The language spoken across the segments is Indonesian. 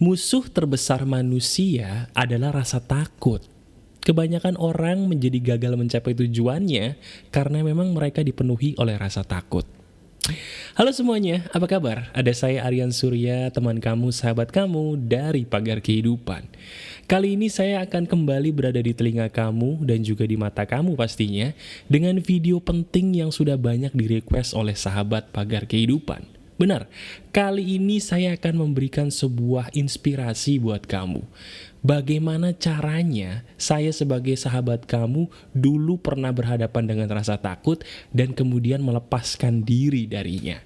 Musuh terbesar manusia adalah rasa takut. Kebanyakan orang menjadi gagal mencapai tujuannya karena memang mereka dipenuhi oleh rasa takut. Halo semuanya, apa kabar? Ada saya Aryan Surya, teman kamu, sahabat kamu dari Pagar Kehidupan. Kali ini saya akan kembali berada di telinga kamu dan juga di mata kamu pastinya dengan video penting yang sudah banyak di-request oleh sahabat Pagar Kehidupan. Benar, kali ini saya akan memberikan sebuah inspirasi buat kamu. Bagaimana caranya saya sebagai sahabat kamu dulu pernah berhadapan dengan rasa takut dan kemudian melepaskan diri darinya.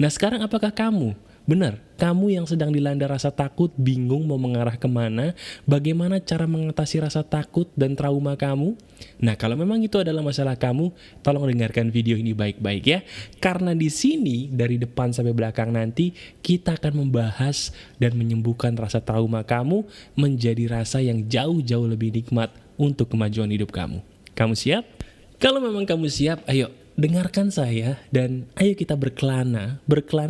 Nah sekarang apakah kamu? Benar, kamu yang sedang dilanda rasa takut, bingung mau mengarah kemana, bagaimana cara mengatasi rasa takut dan trauma kamu? Nah, kalau memang itu adalah masalah kamu, tolong dengarkan video ini baik-baik ya. Karena di sini, dari depan sampai belakang nanti, kita akan membahas dan menyembuhkan rasa trauma kamu menjadi rasa yang jauh-jauh lebih nikmat untuk kemajuan hidup kamu. Kamu siap? Kalau memang kamu siap, ayo dengarkan saya dan ayo kita berkelana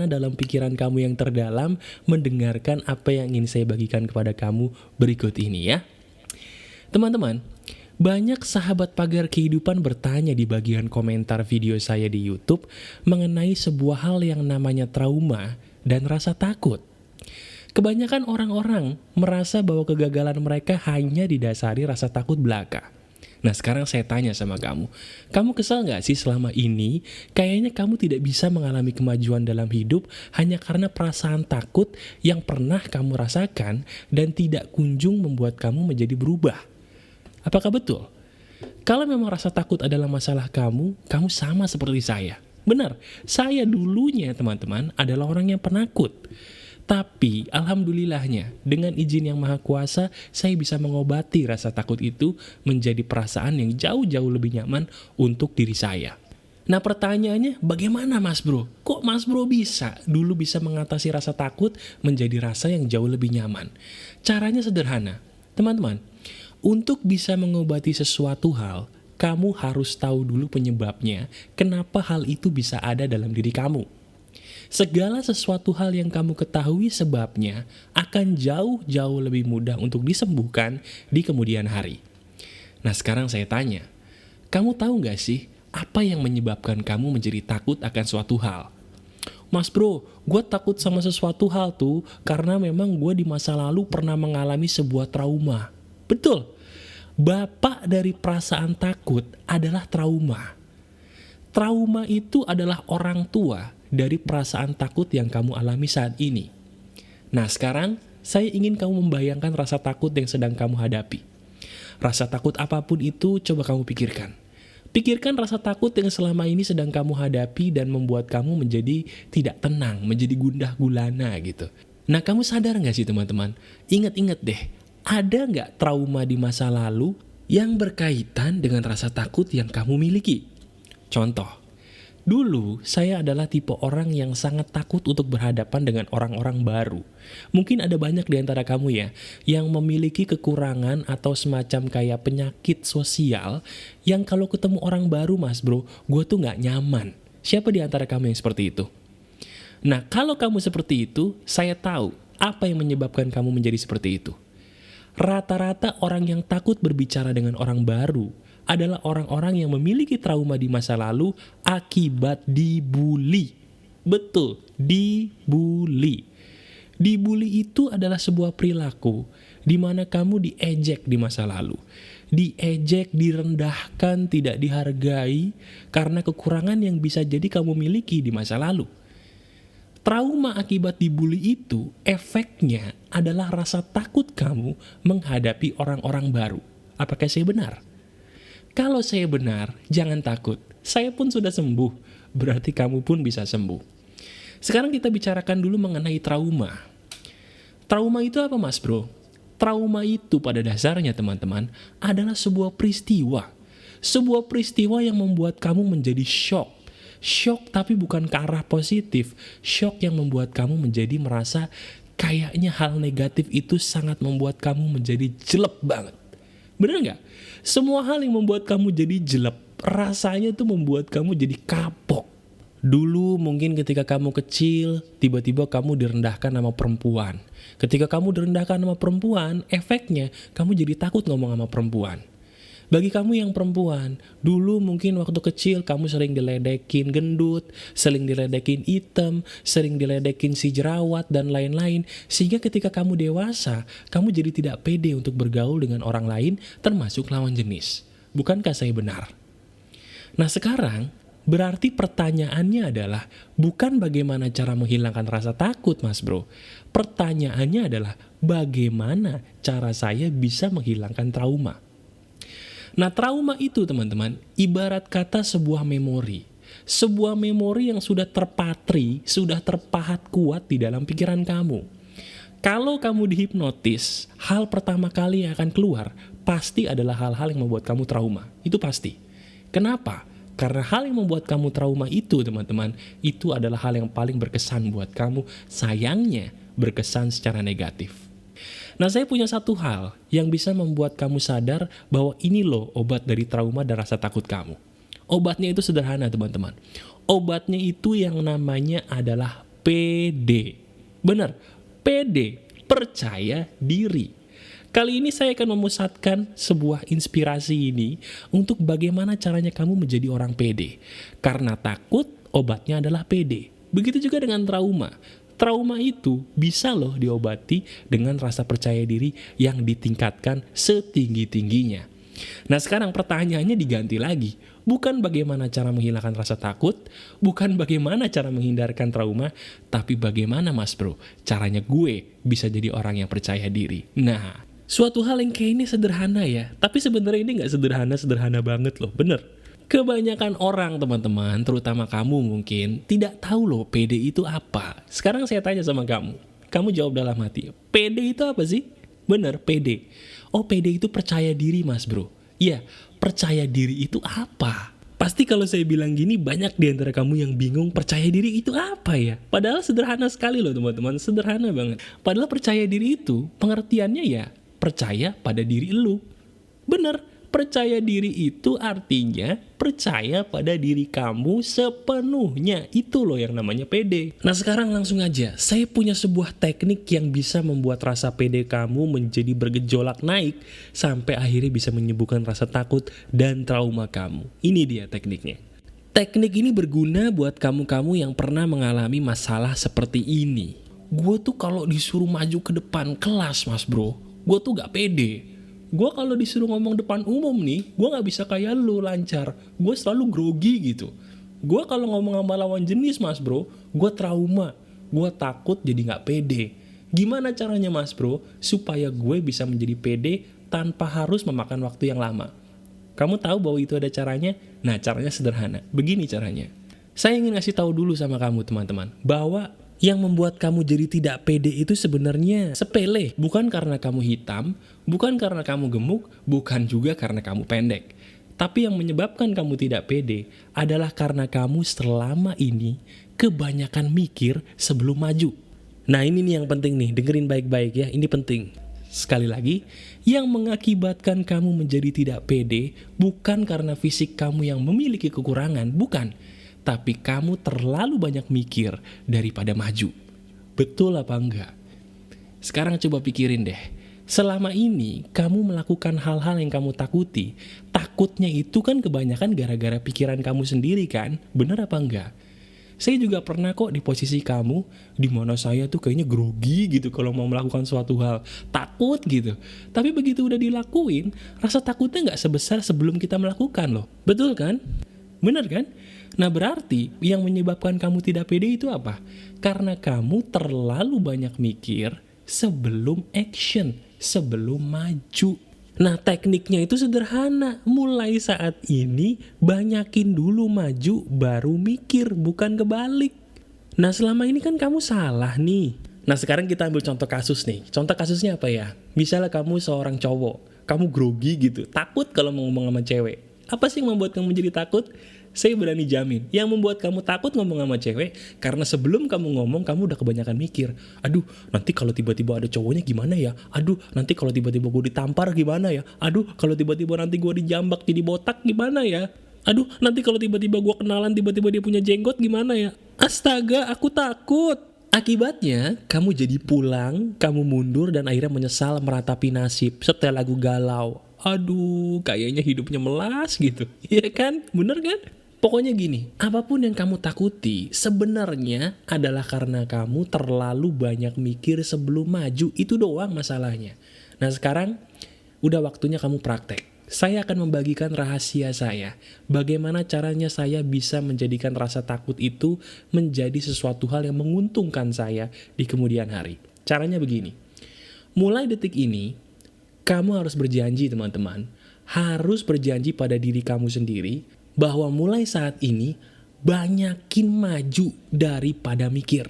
dalam pikiran kamu yang terdalam, mendengarkan apa yang ingin saya bagikan kepada kamu berikut ini ya. Teman-teman, banyak sahabat Pagar Kehidupan bertanya di bagian komentar video saya di YouTube mengenai sebuah hal yang namanya trauma dan rasa takut. Kebanyakan orang-orang merasa bahwa kegagalan mereka hanya didasari rasa takut belaka. Nah sekarang saya tanya sama kamu kesal gak sih selama ini kayaknya kamu tidak bisa mengalami kemajuan dalam hidup hanya karena perasaan takut yang pernah kamu rasakan dan tidak kunjung membuat kamu menjadi berubah? Apakah betul? Kalau memang rasa takut adalah masalah kamu sama seperti saya. Benar, saya dulunya teman-teman adalah orang yang penakut. Tapi alhamdulillahnya dengan izin yang maha kuasa saya bisa mengobati rasa takut itu menjadi perasaan yang jauh-jauh lebih nyaman untuk diri saya. Nah pertanyaannya bagaimana mas bro? Kok mas bro dulu bisa mengatasi rasa takut menjadi rasa yang jauh lebih nyaman? Caranya sederhana. Teman-teman, untuk bisa mengobati sesuatu hal, kamu harus tahu dulu penyebabnya, kenapa hal itu bisa ada dalam diri kamu. Segala sesuatu hal yang kamu ketahui sebabnya akan jauh-jauh lebih mudah untuk disembuhkan di kemudian hari. Nah sekarang saya tanya, kamu tahu gak sih apa yang menyebabkan kamu menjadi takut akan suatu hal? Mas bro, gue takut sama sesuatu hal tuh karena memang gue di masa lalu pernah mengalami sebuah trauma. Betul, bapak dari perasaan takut adalah trauma. Trauma itu adalah orang tua dari perasaan takut yang kamu alami saat ini. Nah sekarang, saya ingin kamu membayangkan rasa takut yang sedang kamu hadapi. Rasa takut apapun itu, coba kamu pikirkan. Pikirkan rasa takut yang selama ini sedang kamu hadapi dan membuat kamu menjadi tidak tenang, menjadi gundah gulana gitu. Nah kamu sadar gak sih teman-teman? Ingat-ingat deh, ada gak trauma di masa lalu yang berkaitan dengan rasa takut yang kamu miliki? Contoh, dulu saya adalah tipe orang yang sangat takut untuk berhadapan dengan orang-orang baru. Mungkin ada banyak di antara kamu ya, yang memiliki kekurangan atau semacam kayak penyakit sosial, yang kalau ketemu orang baru mas bro, gue tuh gak nyaman. Siapa di antara kamu yang seperti itu? Nah kalau kamu seperti itu, saya tahu apa yang menyebabkan kamu menjadi seperti itu. Rata-rata orang yang takut berbicara dengan orang baru adalah orang-orang yang memiliki trauma di masa lalu akibat dibully. Betul, dibully. Dibully itu adalah sebuah perilaku di mana kamu diejek di masa lalu. Diejek, direndahkan, tidak dihargai karena kekurangan yang bisa jadi kamu miliki di masa lalu. Trauma akibat dibully itu efeknya adalah rasa takut kamu menghadapi orang-orang baru. Apakah saya benar? Kalau saya benar, jangan takut. Saya pun sudah sembuh, berarti kamu pun bisa sembuh. Sekarang kita bicarakan dulu mengenai trauma. Trauma itu apa mas bro? Trauma itu pada dasarnya teman-teman adalah sebuah peristiwa. Sebuah peristiwa yang membuat kamu menjadi shock. Shock tapi bukan ke arah positif. Shock yang membuat kamu menjadi merasa kayaknya hal negatif itu sangat membuat kamu menjadi jelek banget. Bener gak? Semua hal yang membuat kamu jadi jelek, rasanya tuh membuat kamu jadi kapok. Dulu mungkin ketika kamu kecil, tiba-tiba kamu direndahkan sama perempuan. Ketika kamu direndahkan sama perempuan, efeknya kamu jadi takut ngomong sama perempuan. Bagi kamu yang perempuan, dulu mungkin waktu kecil kamu sering diledekin gendut, sering diledekin hitam, sering diledekin si jerawat, dan lain-lain. Sehingga ketika kamu dewasa, kamu jadi tidak pede untuk bergaul dengan orang lain, termasuk lawan jenis. Bukankah saya benar? Nah sekarang, berarti pertanyaannya adalah bukan bagaimana cara menghilangkan rasa takut, Mas Bro. Pertanyaannya adalah bagaimana cara saya bisa menghilangkan trauma. Nah, trauma itu teman-teman ibarat kata sebuah memori. Sebuah memori yang sudah terpatri, sudah terpahat kuat di dalam pikiran kamu. Kalau kamu dihipnotis, hal pertama kali yang akan keluar pasti adalah hal-hal yang membuat kamu trauma. Itu pasti. Kenapa? Karena hal yang membuat kamu trauma itu, teman-teman, itu adalah hal yang paling berkesan buat kamu. Sayangnya, berkesan secara negatif. Nah, saya punya satu hal yang bisa membuat kamu sadar bahwa ini loh obat dari trauma dan rasa takut kamu. Obatnya itu sederhana, teman-teman. Obatnya itu yang namanya adalah PD. Benar, PD, percaya diri. Kali ini saya akan memusatkan sebuah inspirasi ini untuk bagaimana caranya kamu menjadi orang pede. Karena takut, obatnya adalah pede. Begitu juga dengan trauma. Trauma itu bisa loh diobati dengan rasa percaya diri yang ditingkatkan setinggi-tingginya. Nah sekarang pertanyaannya diganti lagi. Bukan bagaimana cara menghilangkan rasa takut, bukan bagaimana cara menghindarkan trauma, tapi bagaimana Mas Bro, caranya gue bisa jadi orang yang percaya diri. Nah, suatu hal yang kayak ini sederhana ya, tapi sebenarnya ini gak sederhana banget loh, bener. Kebanyakan orang teman-teman, terutama kamu mungkin, tidak tahu loh PD itu apa. Sekarang saya tanya sama kamu jawab dalam hati, PD itu apa sih? Bener, PD. Oh PD itu percaya diri Mas Bro. Iya, percaya diri itu apa? Pasti kalau saya bilang gini banyak di antara kamu yang bingung percaya diri itu apa ya? Padahal sederhana sekali loh teman-teman, sederhana banget. Padahal percaya diri itu pengertiannya ya percaya pada diri lu. Bener, percaya diri itu artinya percaya pada diri kamu sepenuhnya. Itu loh yang namanya pede. Nah sekarang langsung aja, saya punya sebuah teknik yang bisa membuat rasa pede kamu menjadi bergejolak naik sampai akhirnya bisa menyembuhkan rasa takut dan trauma kamu. Ini dia tekniknya. Teknik ini berguna buat kamu-kamu yang pernah mengalami masalah seperti ini. Gue tuh kalau disuruh maju ke depan kelas Mas Bro, gue tuh gak pede. Gue kalau disuruh ngomong depan umum nih, gue gak bisa kayak lu lancar. Gue selalu grogi gitu. Gue kalau ngomong sama lawan jenis Mas Bro, gue trauma. Gue takut jadi gak pede. Gimana caranya Mas Bro, supaya gue bisa menjadi pede tanpa harus memakan waktu yang lama? Kamu tahu bahwa itu ada caranya? Nah caranya sederhana, begini caranya. Saya ingin ngasih tahu dulu sama kamu teman-teman, bahwa yang membuat kamu jadi tidak pede itu sebenarnya sepele. Bukan karena kamu hitam, bukan karena kamu gemuk, bukan juga karena kamu pendek. Tapi yang menyebabkan kamu tidak pede adalah karena kamu selama ini kebanyakan mikir sebelum maju. Nah ini nih yang penting nih, dengerin baik-baik ya, ini penting. Sekali lagi, yang mengakibatkan kamu menjadi tidak pede bukan karena fisik kamu yang memiliki kekurangan, bukan. Tapi kamu terlalu banyak mikir daripada maju. Betul apa enggak? Sekarang coba pikirin deh. Selama ini kamu melakukan hal-hal yang kamu takuti. Takutnya itu kan kebanyakan gara-gara pikiran kamu sendiri kan? Bener apa enggak? Saya juga pernah kok di posisi kamu, dimana saya tuh kayaknya grogi gitu kalau mau melakukan suatu hal. Takut gitu. Tapi begitu udah dilakuin, rasa takutnya gak sebesar sebelum kita melakukan loh. Betul kan? Bener kan? Nah berarti yang menyebabkan kamu tidak pede itu apa? Karena kamu terlalu banyak mikir sebelum action, sebelum maju. Nah tekniknya itu sederhana. Mulai saat ini banyakin dulu maju baru mikir, bukan kebalik. Nah selama ini kan kamu salah nih. Nah sekarang kita ambil contoh kasus nih. Contoh kasusnya apa ya? Misalnya kamu seorang cowok, kamu grogi gitu, takut kalau mau ngomong sama cewek. Apa sih yang membuat kamu jadi takut? Saya berani jamin, yang membuat kamu takut ngomong sama cewek, karena sebelum kamu ngomong, kamu udah kebanyakan mikir. Aduh, nanti kalau tiba-tiba ada cowoknya gimana ya? Aduh, nanti kalau tiba-tiba gue ditampar gimana ya? Aduh, kalau tiba-tiba nanti gue dijambak jadi botak gimana ya? Aduh, nanti kalau tiba-tiba gue kenalan, tiba-tiba dia punya jenggot gimana ya? Astaga, aku takut. Akibatnya, kamu jadi pulang, kamu mundur, dan akhirnya menyesal meratapi nasib. Setel lagu galau. Aduh, kayaknya hidupnya melas gitu. Iya kan? Bener kan? Pokoknya gini, apapun yang kamu takuti sebenarnya adalah karena kamu terlalu banyak mikir sebelum maju. Itu doang masalahnya. Nah sekarang, udah waktunya kamu praktek. Saya akan membagikan rahasia saya. Bagaimana caranya saya bisa menjadikan rasa takut itu menjadi sesuatu hal yang menguntungkan saya di kemudian hari. Caranya begini. Mulai detik ini, kamu harus berjanji teman-teman. Harus berjanji pada diri kamu sendiri bahwa mulai saat ini banyakin maju daripada mikir.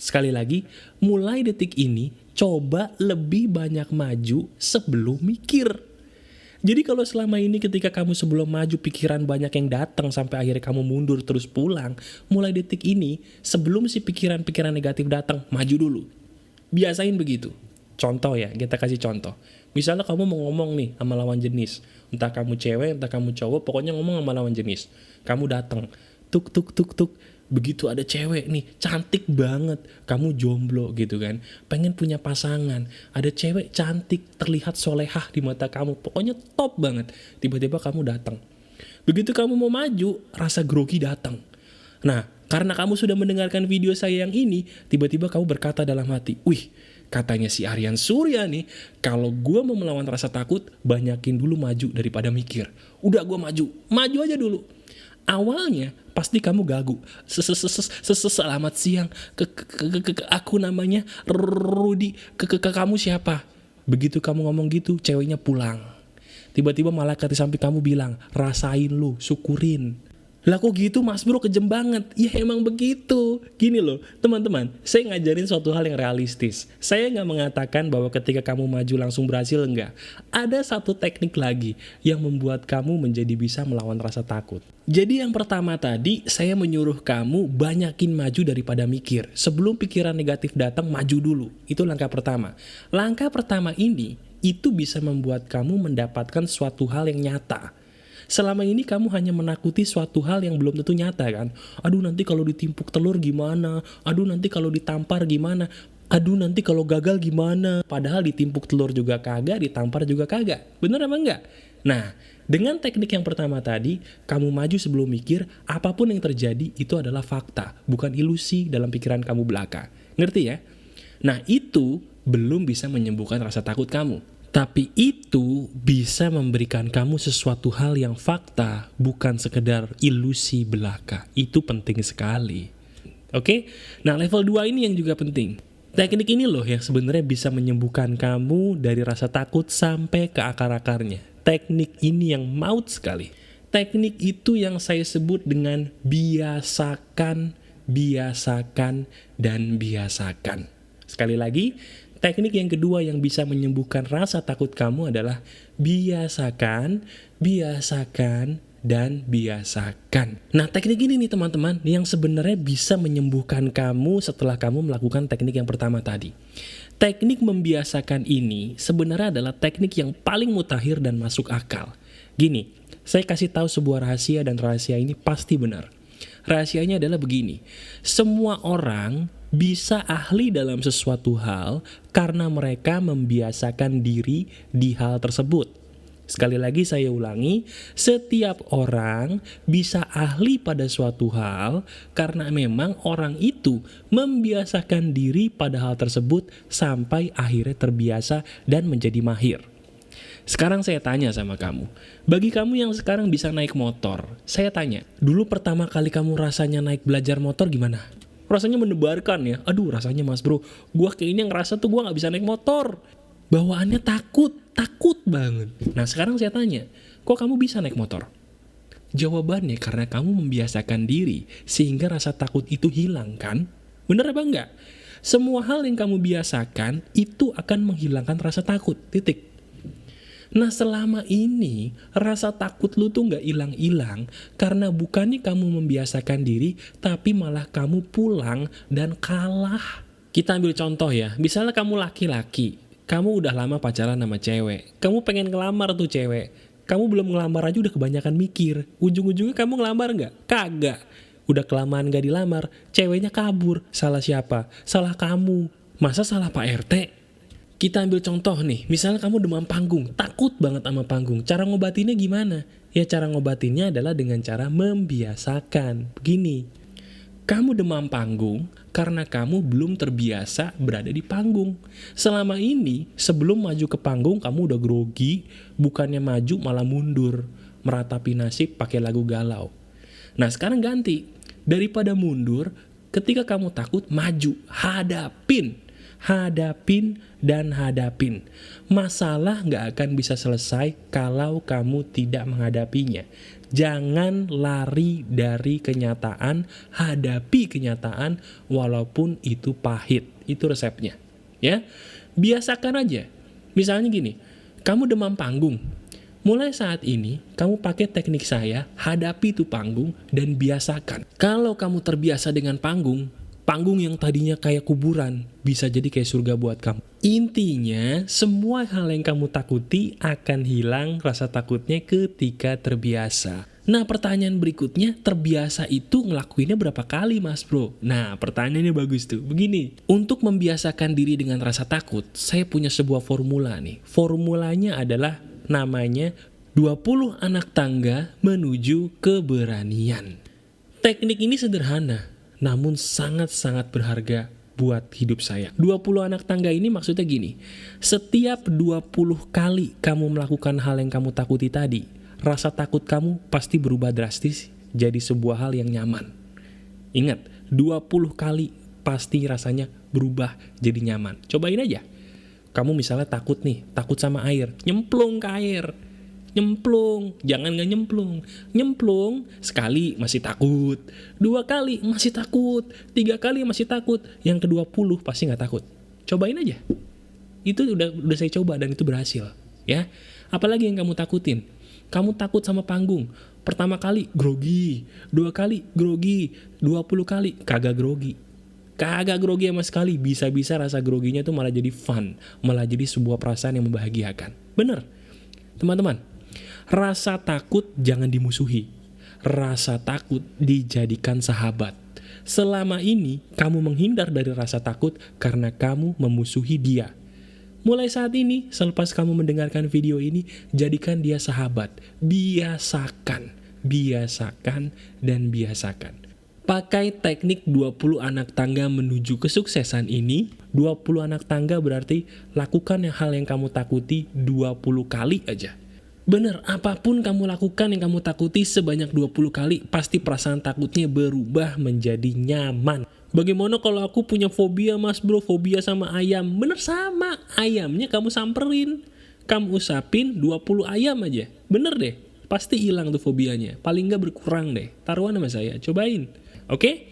Sekali lagi, mulai detik ini coba lebih banyak maju sebelum mikir. Jadi kalau selama ini ketika kamu sebelum maju pikiran banyak yang datang sampai akhirnya kamu mundur terus pulang, mulai detik ini sebelum si pikiran-pikiran negatif datang, maju dulu. Biasain begitu. Contoh ya, kita kasih contoh. Misalnya kamu mau ngomong nih sama lawan jenis, entah kamu cewek, entah kamu cowok, pokoknya ngomong sama lawan jenis. Kamu datang, tuk tuk tuk tuk, begitu ada cewek nih, cantik banget, kamu jomblo gitu kan, pengen punya pasangan, ada cewek cantik, terlihat solehah di mata kamu, pokoknya top banget, tiba-tiba kamu datang. Begitu kamu mau maju, rasa grogi datang. Nah, karena kamu sudah mendengarkan video saya yang ini, tiba-tiba kamu berkata dalam hati, wih, katanya si Aryan Surya nih, kalau gue mau melawan rasa takut, banyakin dulu maju daripada mikir. Udah gue maju aja dulu. Awalnya pasti kamu gagu. Selamat siang, aku namanya Rudy. Kamu siapa? Begitu kamu ngomong gitu, ceweknya pulang. Tiba-tiba malaikat di samping kamu bilang, rasain lu, syukurin. Lah kok gitu Mas Bro, kejem banget. Ya emang begitu. Gini loh teman-teman, saya ngajarin suatu hal yang realistis. Saya nggak mengatakan bahwa ketika kamu maju langsung berhasil, enggak. Ada satu teknik lagi yang membuat kamu menjadi bisa melawan rasa takut. Jadi yang pertama tadi, saya menyuruh kamu banyakin maju daripada mikir. Sebelum pikiran negatif datang, maju dulu. Itu langkah pertama. Langkah pertama ini, itu bisa membuat kamu mendapatkan suatu hal yang nyata. Selama ini kamu hanya menakuti suatu hal yang belum tentu nyata kan. Aduh nanti kalau ditimpuk telur gimana, aduh nanti kalau ditampar gimana, aduh nanti kalau gagal gimana. Padahal ditimpuk telur juga kagak, ditampar juga kagak. Bener apa enggak? Nah, dengan teknik yang pertama tadi, kamu maju sebelum mikir, apapun yang terjadi itu adalah fakta, bukan ilusi dalam pikiran kamu belaka. Ngerti ya? Nah itu belum bisa menyembuhkan rasa takut kamu. Tapi itu bisa memberikan kamu sesuatu hal yang fakta, bukan sekedar ilusi belaka. Itu penting sekali. Oke? Nah, level 2 ini yang juga penting. Teknik ini loh yang sebenarnya bisa menyembuhkan kamu dari rasa takut sampai ke akar-akarnya. Teknik ini yang maut sekali. Teknik itu yang saya sebut dengan biasakan, biasakan, dan biasakan. Sekali lagi, teknik yang kedua yang bisa menyembuhkan rasa takut kamu adalah biasakan, biasakan, dan biasakan. Nah, teknik ini nih teman-teman yang sebenarnya bisa menyembuhkan kamu setelah kamu melakukan teknik yang pertama tadi. Teknik membiasakan ini sebenarnya adalah teknik yang paling mutakhir dan masuk akal. Gini, saya kasih tahu sebuah rahasia dan rahasia ini pasti benar. Rahasianya adalah begini, semua orang bisa ahli dalam sesuatu hal karena mereka membiasakan diri di hal tersebut. Sekali lagi saya ulangi, setiap orang bisa ahli pada suatu hal karena memang orang itu membiasakan diri pada hal tersebut sampai akhirnya terbiasa dan menjadi mahir. Sekarang saya tanya sama kamu, bagi kamu yang sekarang bisa naik motor, saya tanya, dulu pertama kali kamu rasanya naik belajar motor gimana? Rasanya mendebarkan ya, aduh rasanya Mas Bro, gue kayaknya ngerasa tuh gue gak bisa naik motor. Bawaannya takut banget. Nah sekarang saya tanya, kok kamu bisa naik motor? Jawabannya karena kamu membiasakan diri, sehingga rasa takut itu hilang kan? Bener apa enggak? Semua hal yang kamu biasakan, itu akan menghilangkan rasa takut, titik. Nah selama ini rasa takut lu tuh gak hilang-hilang karena bukannya kamu membiasakan diri tapi malah kamu pulang dan kalah. Kita ambil contoh ya, misalnya kamu laki-laki, kamu udah lama pacaran sama cewek, kamu pengen ngelamar tuh cewek, Kamu belum ngelamar aja udah kebanyakan mikir. Ujung-ujungnya kamu ngelamar nggak? Kagak. Udah kelamaan gak dilamar, ceweknya kabur. Salah siapa? Salah kamu. Masa salah Pak RT? Kita ambil contoh nih, misalnya kamu demam panggung, takut banget sama panggung. Cara ngobatinnya gimana? Ya cara ngobatinnya adalah dengan cara membiasakan. Begini, kamu demam panggung karena kamu belum terbiasa berada di panggung. Selama ini, sebelum maju ke panggung, kamu udah grogi, bukannya maju malah mundur, meratapi nasib pakai lagu galau. Nah sekarang ganti, daripada mundur, ketika kamu takut, maju, hadapin, dan hadapin. Masalah gak akan bisa selesai kalau kamu tidak menghadapinya. Jangan lari dari kenyataan, hadapi kenyataan walaupun itu pahit. Itu resepnya. Ya, biasakan aja. Misalnya gini, kamu demam panggung. Mulai saat ini, kamu pakai teknik saya, hadapi itu panggung dan biasakan. Kalau kamu terbiasa dengan panggung yang tadinya kayak kuburan, bisa jadi kayak surga buat kamu. Intinya, semua hal yang kamu takuti akan hilang rasa takutnya ketika terbiasa. Nah, pertanyaan berikutnya, terbiasa itu ngelakuinnya berapa kali, Mas Bro? Nah, pertanyaannya bagus tuh. Begini, untuk membiasakan diri dengan rasa takut, saya punya sebuah formula nih. Formulanya adalah namanya 20 anak tangga menuju keberanian. Teknik ini sederhana, namun sangat-sangat berharga buat hidup saya. 20 anak tangga ini maksudnya gini, setiap 20 kali kamu melakukan hal yang kamu takuti tadi, rasa takut kamu pasti berubah drastis jadi sebuah hal yang nyaman. Ingat, 20 kali pasti rasanya berubah jadi nyaman. Cobain aja. Kamu misalnya takut nih, takut sama air, nyemplung ke air. Nyemplung, jangan gak nyemplung. Nyemplung, sekali masih takut, 2 kali masih takut, 3 kali masih takut, yang ke-20 pasti gak takut. Cobain aja. Itu udah saya coba dan itu berhasil. Ya, apalagi yang kamu takutin? Kamu takut sama panggung. Pertama kali grogi, 2 kali grogi, 20 kali kagak grogi. Kagak grogi sama sekali, bisa-bisa rasa groginya itu malah jadi fun, malah jadi sebuah perasaan yang membahagiakan. Bener, teman-teman, rasa takut jangan dimusuhi, rasa takut dijadikan sahabat. Selama ini, kamu menghindar dari rasa takut karena kamu memusuhi dia. Mulai saat ini, selepas kamu mendengarkan video ini, jadikan dia sahabat. Biasakan, dan biasakan. Pakai teknik 20 anak tangga menuju kesuksesan ini. 20 anak tangga berarti lakukan hal yang kamu takuti 20 kali aja. Bener, apapun kamu lakukan yang kamu takuti sebanyak 20 kali, pasti perasaan takutnya berubah menjadi nyaman. Bagaimana kalau aku punya fobia, Mas Bro, fobia sama ayam? Bener, sama, ayamnya kamu samperin, kamu usapin 20 ayam aja. Bener deh, pasti hilang tuh fobianya, paling nggak berkurang deh. Taruhan sama saya, cobain. Oke?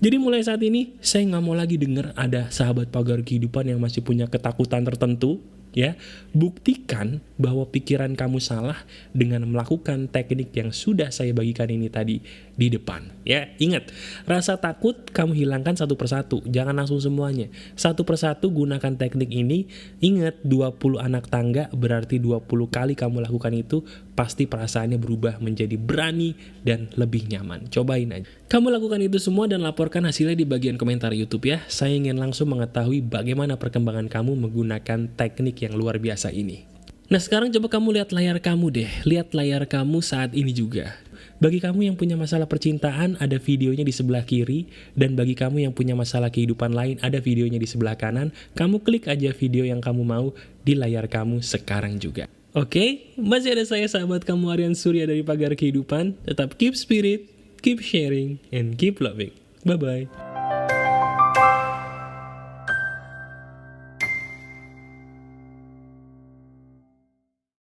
Jadi mulai saat ini, saya nggak mau lagi dengar ada sahabat pagar kehidupan yang masih punya ketakutan tertentu. Ya, buktikan bahwa pikiran kamu salah dengan melakukan teknik yang sudah saya bagikan ini tadi di depan. Ya, ingat, rasa takut kamu hilangkan satu persatu, jangan langsung semuanya. Satu persatu gunakan teknik ini. Ingat, 20 anak tangga berarti 20 kali kamu lakukan itu, pasti perasaannya berubah menjadi berani dan lebih nyaman. Cobain aja. Kamu lakukan itu semua dan laporkan hasilnya di bagian komentar YouTube ya. Saya ingin langsung mengetahui bagaimana perkembangan kamu menggunakan teknik yang luar biasa ini. Nah, sekarang coba kamu lihat layar kamu deh. Lihat layar kamu saat ini juga. Bagi kamu yang punya masalah percintaan, ada videonya di sebelah kiri. Dan bagi kamu yang punya masalah kehidupan lain, ada videonya di sebelah kanan. Kamu klik aja video yang kamu mau di layar kamu sekarang juga. Oke, masih ada saya sahabat kamu Aryan Surya dari Pagar Kehidupan. Tetap keep spirit, keep sharing, and keep loving. Bye-bye.